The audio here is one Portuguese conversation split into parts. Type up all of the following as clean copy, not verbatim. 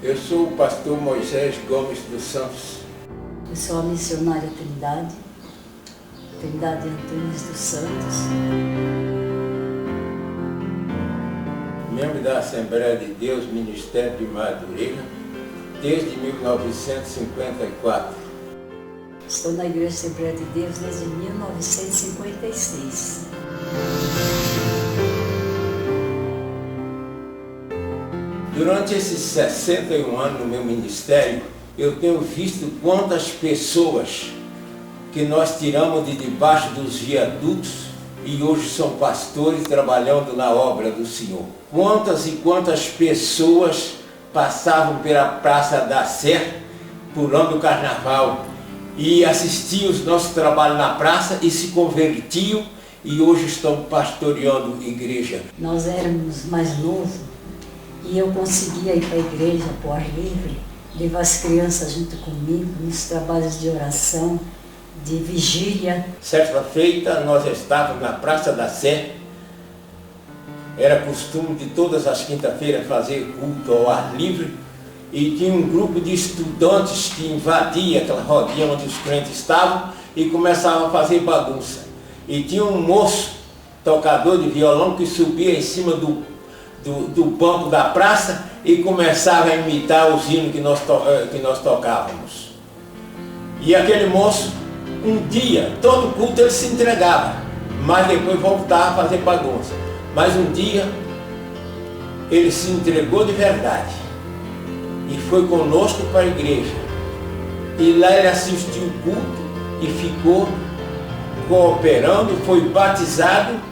Eu sou o pastor Moisés Gomes dos Santos. Eu sou a missionária Trindade Antunes dos Santos. Membro da Assembleia de Deus, Ministério de Madureira, desde 1954. Estou na Igreja Assembleia de Deus desde 1956. Durante esses 61 anos no meu ministério, eu tenho visto quantas pessoas que nós tiramos de debaixo dos viadutos e hoje são pastores trabalhando na obra do Senhor. Quantas e quantas pessoas passavam pela Praça da Sé, pulando o carnaval, e assistiam os nossos trabalhos na praça e se convertiam e hoje estão pastoreando igreja. Nós éramos mais novos e eu conseguia ir para a igreja, para o ar livre, levar as crianças junto comigo nos trabalhos de oração, de vigília. Certa feita, nós estávamos na Praça da Sé. Era costume de todas as quinta-feiras fazer culto ao ar livre. E tinha um grupo de estudantes que invadia aquela rodinha onde os crentes estavam e começava a fazer bagunça. E tinha um moço, tocador de violão, que subia em cima do banco da praça e começava a imitar os hinos que nós tocávamos. E aquele moço, um dia, todo culto ele se entregava, mas depois voltava a fazer bagunça. Mas um dia, ele se entregou de verdade e foi conosco para a igreja. E lá ele assistiu o culto e ficou cooperando, foi batizado,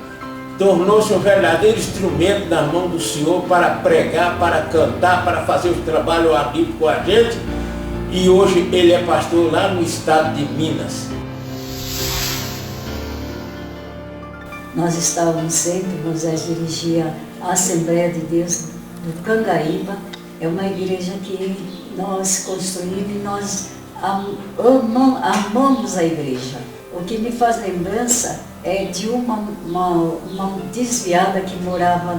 tornou-se um verdadeiro instrumento nas mãos do Senhor para pregar, para cantar, para fazer o trabalho ao ar livre com a gente. E hoje ele é pastor lá no estado de Minas. Nós estávamos sempre, Moisés dirigia a Assembleia de Deus do Cangaíba. É uma igreja que nós construímos e nós amamos a igreja. O que me faz lembrança é de uma desviada que morava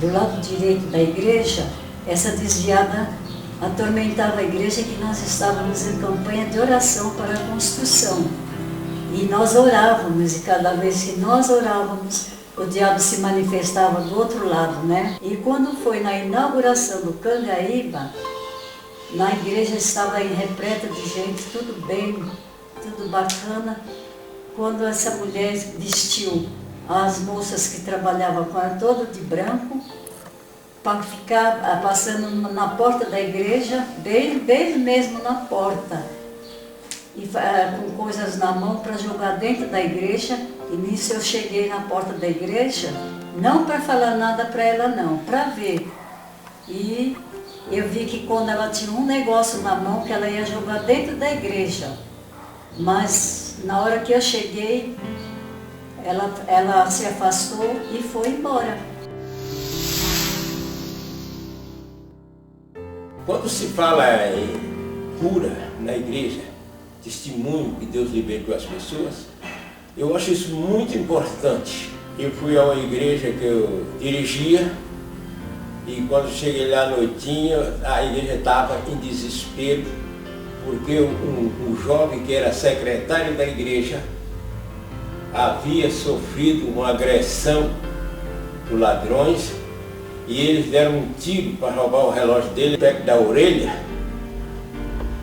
do lado direito da igreja. Essa desviada atormentava a igreja, que nós estávamos em campanha de oração para a construção. E nós orávamos, e cada vez que nós orávamos, o diabo se manifestava do outro lado, né? E quando foi na inauguração do Cangaíba, na igreja estava repleta de gente, tudo bem, tudo bacana. Quando essa mulher vestiu as moças que trabalhavam com ela toda de branco, para ficar passando na porta da igreja, bem mesmo na porta, e com coisas na mão para jogar dentro da igreja. E nisso eu cheguei na porta da igreja, não para falar nada para ela não, para ver. E eu vi que quando ela tinha um negócio na mão que ela ia jogar dentro da igreja, mas na hora que eu cheguei, ela se afastou e foi embora. Quando se fala em cura na igreja, testemunho que Deus libertou as pessoas, eu acho isso muito importante. Eu fui a uma igreja que eu dirigia e quando cheguei lá à noitinha, a igreja estava em desespero, porque um jovem que era secretário da igreja havia sofrido uma agressão por ladrões e eles deram um tiro para roubar o relógio dele perto da orelha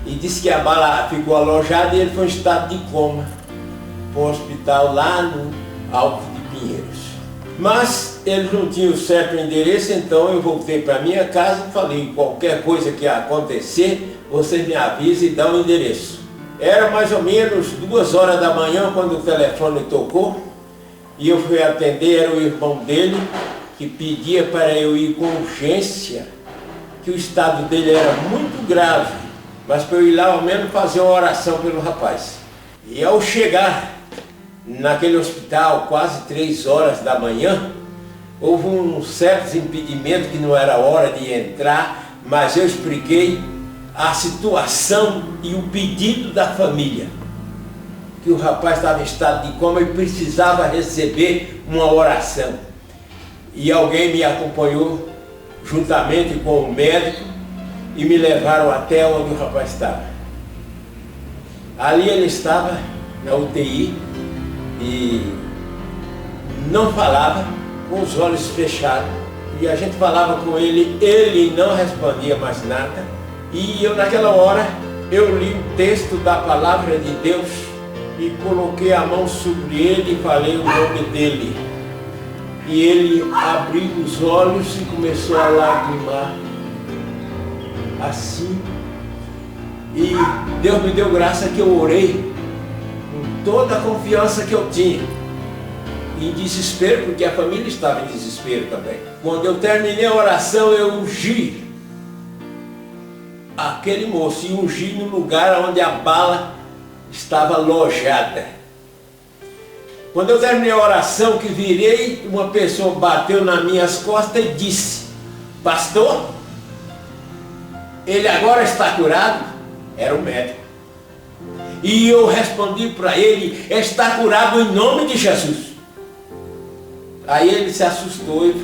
e disse que a bala ficou alojada e ele foi em estado de coma para o hospital lá no Alto de Pinheiros. Mas eles não tinham certo endereço, então eu voltei para minha casa e falei: qualquer coisa que acontecer, você me avisa e dá o endereço. Era mais ou menos 2 horas da manhã quando o telefone tocou e eu fui atender. Era o irmão dele que pedia para eu ir com urgência, que o estado dele era muito grave, mas para eu ir lá ao menos fazer uma oração pelo rapaz. E ao chegar naquele hospital, quase 3 horas da manhã, houve um certo impedimento que não era hora de entrar, mas eu expliquei a situação e o pedido da família, que o rapaz estava em estado de coma e precisava receber uma oração. E alguém me acompanhou juntamente com o médico e me levaram até onde o rapaz estava. Ali ele estava na UTI e não falava, com os olhos fechados, e a gente falava com ele, ele não respondia mais nada, e eu naquela hora, eu li um texto da palavra de Deus e coloquei a mão sobre ele e falei o nome dele. E ele abriu os olhos e começou a lagrimar, assim. E Deus me deu graça que eu orei com toda a confiança que eu tinha. Em desespero, porque a família estava em desespero também. Quando eu terminei a oração, eu ungi aquele moço e ungi no lugar onde a bala estava alojada. Quando eu terminei a oração, que virei, uma pessoa bateu nas minhas costas e disse: pastor, ele agora está curado? Era o médico. E eu respondi para ele: está curado em nome de Jesus. Aí ele se assustou e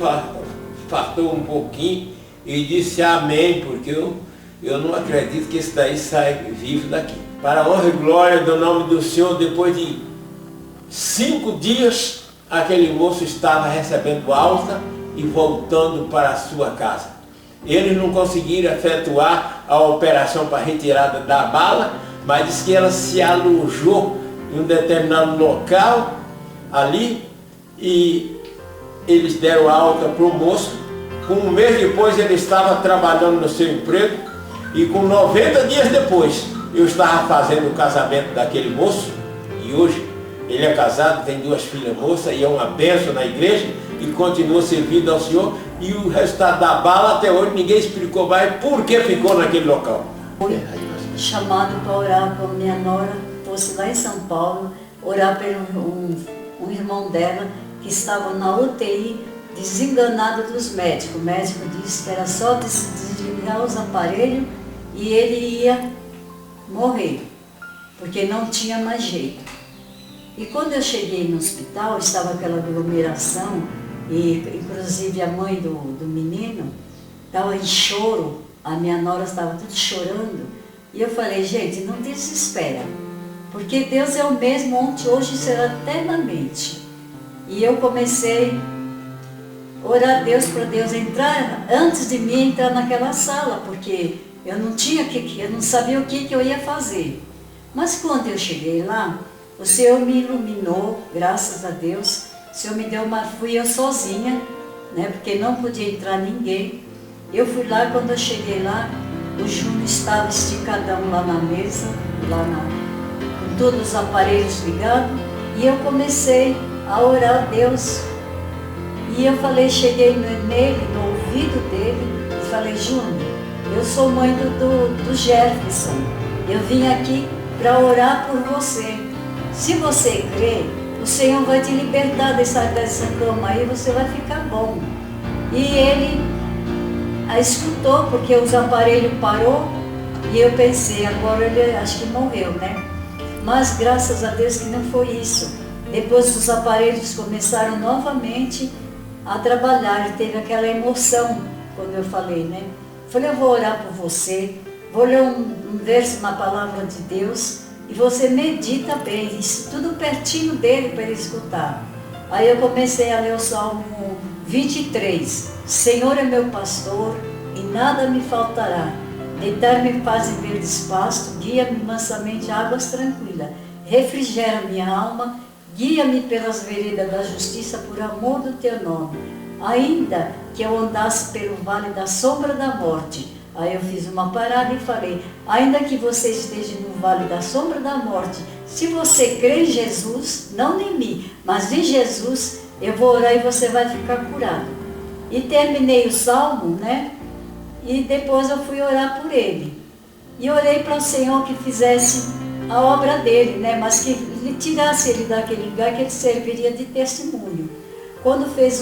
fartou um pouquinho e disse amém, porque eu não acredito que esse daí sai vivo daqui. Para a honra e glória do nome do Senhor, depois de 5 dias, aquele moço estava recebendo alta e voltando para a sua casa. Eles não conseguiram efetuar a operação para retirada da bala, mas disse que ela se alojou em um determinado local ali e eles deram alta para o moço. Com um mês depois ele estava trabalhando no seu emprego e com 90 dias depois eu estava fazendo o casamento daquele moço e hoje ele é casado, tem 2 filhas moças e é uma bênção na igreja e continua servindo ao Senhor. E o resultado da bala até hoje ninguém explicou mais por que ficou naquele local. Fui chamado para orar com a minha nora, fosse lá em São Paulo, orar por um irmão dela que estava na UTI, desenganado dos médicos. O médico disse que era só desligar os aparelhos e ele ia morrer, porque não tinha mais jeito. E quando eu cheguei no hospital, estava aquela aglomeração, e inclusive a mãe do menino estava em choro, a minha nora estava tudo chorando, e eu falei: gente, não desespera, porque Deus é o mesmo ontem, hoje e será eternamente. E eu comecei a orar a Deus para Deus entrar, antes de mim entrar naquela sala, porque eu não sabia o que eu ia fazer. Mas quando eu cheguei lá, o Senhor me iluminou, graças a Deus. O Senhor me deu fui eu sozinha, né, porque não podia entrar ninguém. Eu fui lá, quando eu cheguei lá, o Júnior estava esticadão lá na mesa, com todos os aparelhos ligados, e eu comecei a orar a Deus. E eu cheguei nele, no ouvido dele, e falei: Júnior, eu sou mãe do Jefferson, eu vim aqui para orar por você. Se você crer, o Senhor vai te libertar dessa cama aí, você vai ficar bom. E ele a escutou, porque os aparelhos parou, e eu pensei: agora ele acho que morreu, né? Mas graças a Deus que não foi isso. Depois os aparelhos começaram novamente a trabalhar, e teve aquela emoção quando eu falei, né? Falei: eu vou orar por você, vou ler um verso na palavra de Deus, e você medita bem, isso tudo pertinho dele para ele escutar. Aí eu comecei a ler o Salmo 23. Senhor é meu pastor e nada me faltará. Deitar-me paz em verdes pastos, guia-me mansamente a águas tranquilas. Refrigera minha alma, guia-me pelas veredas da justiça por amor do teu nome. Ainda que eu andasse pelo vale da sombra da morte. Aí eu fiz uma parada e falei: ainda que você esteja no vale da sombra da morte, se você crê em Jesus, não em mim, mas em Jesus, eu vou orar e você vai ficar curado. E terminei o salmo, né? E depois eu fui orar por ele. E orei para o Senhor que fizesse a obra dele, né? Mas que ele tirasse ele daquele lugar, que ele serviria de testemunho. Quando fez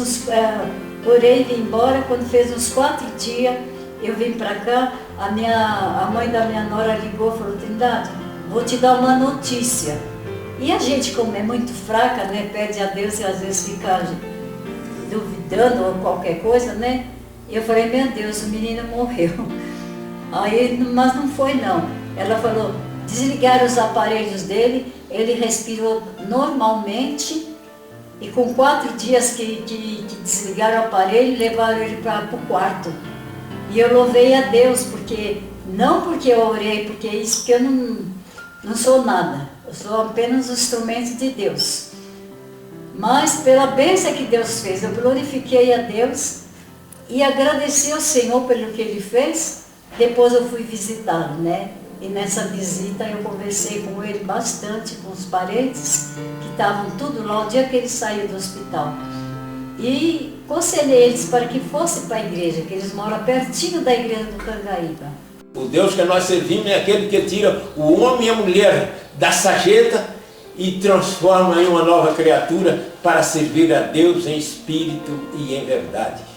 orei e vim embora, quando fez uns 4 dias, eu vim para cá, a mãe da minha nora ligou e falou: Trindade, vou te dar uma notícia. E a gente, como é muito fraca, né, pede a Deus e às vezes fica duvidando ou qualquer coisa, né? E eu falei: meu Deus, o menino morreu. Aí, mas não foi não. Ela falou, desligaram os aparelhos dele, ele respirou normalmente e com 4 dias que desligaram o aparelho, levaram ele para o quarto. E eu louvei a Deus, não porque eu orei, porque eu não sou nada, eu sou apenas um instrumento de Deus. Mas pela bênção que Deus fez, eu glorifiquei a Deus e agradeci ao Senhor pelo que Ele fez. Depois eu fui visitá-lo, né? E nessa visita eu conversei com ele bastante, com os parentes que estavam tudo lá o dia que ele saiu do hospital. E aconselhei eles para que fossem para a igreja, que eles moram pertinho da igreja do Cangaíba. O Deus que nós servimos é aquele que tira o homem e a mulher da sarjeta e transforma em uma nova criatura para servir a Deus em espírito e em verdade.